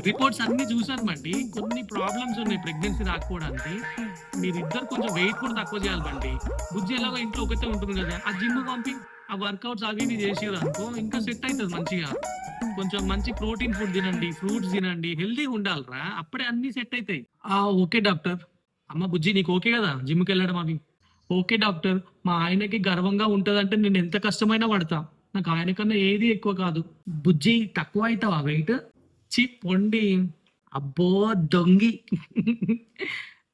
Reports అన్ని చూసాను బండి. కొన్ని ప్రాబ్లమ్స్ ఉన్నాయి ప్రెగ్నెన్సీ రాకపోవడానికి. మీరిద్దరు కొంచెం వెయిట్ కూడా తక్కువ చేయాలి బండి. బుజ్జి ఎలాగో ఇంట్లో ఒకటే ఉంటుంది కదా, ఆ జిమ్ పంపి ఆ వర్కౌట్స్ అవి ఇవి చేసిర్రు అనుకో ఇంకా సెట్ అవుతుంది మంచిగా. కొంచెం మంచి ప్రోటీన్ ఫుడ్ తినండి, ఫ్రూట్స్ తినండి, హెల్తీగా ఉండాలిరా, అప్పుడే అన్ని సెట్ అవుతాయి. Okay doctor. అమ్మ బుజ్జి నీకు ఓకే కదా జిమ్కి వెళ్ళడం అవి? Okay doctor. మా ఆయనకి గర్వంగా ఉంటదంటే నేను ఎంత కష్టమైనా పడతా. నాకు ఆయన కన్నా ఏది ఎక్కువ కాదు. బుజ్జి తక్కువ అవుతావా వెయిట్? చి పొండి. అబ్బో దొంగి.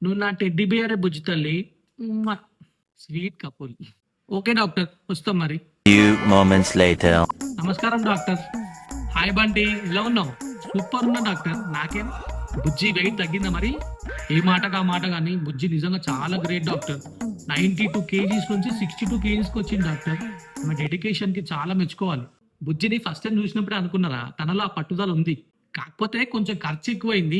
నువ్వు నా టెడ్డీ బియరే బుజ్జి తల్లి. Sweet couple. ఓకే డాక్టర్, వస్తాం మరి. Few moments later. నమస్కారం డాక్టర్. హాయ్ బంటి, ఎలా ఉన్నావు? సూపర్ ఉన్నా డాక్టర్. నాకేం బుజ్జి వెయిట్ తగ్గిందా మరి? ఏ మాటగా మాట కానీ బుజ్జి నిజంగా చాలా గ్రేట్ డాక్టర్. 92 కేజీస్ నుంచి 62 కేజీస్కి వచ్చింది డాక్టర్. ఆమె డెడికేషన్కి చాలా మెచ్చుకోవాలి. బుజ్జిని ఫస్ట్ టైం చూసినప్పుడే అనుకున్నారా తనలో ఆ పట్టుదల ఉంది. కాకపోతే కొంచెం ఖర్చు ఎక్కువైంది.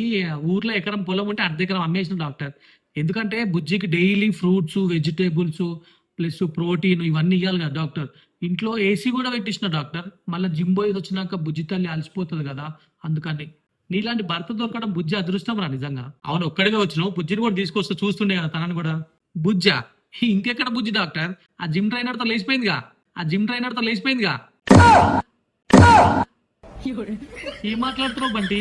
ఊర్లో ఎకరం పొలం ఉంటే అర్ధ ఎకరం అమ్మేసిన డాక్టర్. ఎందుకంటే బుజ్జికి daily fruits, vegetables plus protein ఇవన్నీ ఇవ్వాలి కదా డాక్టర్. ఇంట్లో ఏసీ కూడా పెట్టించిన డాక్టర్. మళ్ళీ జిమ్ పోయి వచ్చినాక బుజ్జి తల్లి అలసిపోతుంది కదా, అందుకని. నీలాంటి భర్త దొరకడం బుజ్జి అదృష్టం రా నిజంగా. అవును, ఒక్కడిగా వచ్చినావు, బుజ్జిని కూడా తీసుకొస్తే చూస్తుండే కదా తనని కూడా. బుజ్జా? ఇంకెక్కడ బుజ్జి డాక్టర్? ఆ జిమ్ ట్రైనర్ తో లేచిపోయిందిగా. ఏం మాట్లాడుతున్నావు బంటి?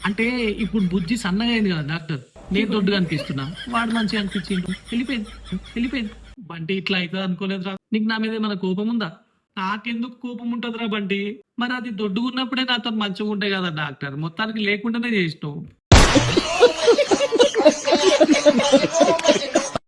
అంటే ఇప్పుడు బుజ్జి సన్నగా అయింది కదా డాక్టర్, నేను దొడ్డుగా అనిపిస్తున్నా, వాడు మంచిగా అనిపించిండు, వెళ్ళిపోయింది. బంటి ఇట్లా అవుతుంది అనుకోలేదురా. నీకు నా మీద ఏమైనా కోపం ఉందా? నాకెందుకు కోపం ఉంటుందిరా బంటి? మరి అది దొడ్డుకున్నప్పుడే నాతో మంచిగా ఉంటాయి కదా డాక్టర్, మొత్తానికి లేకుండానే చేసినావు.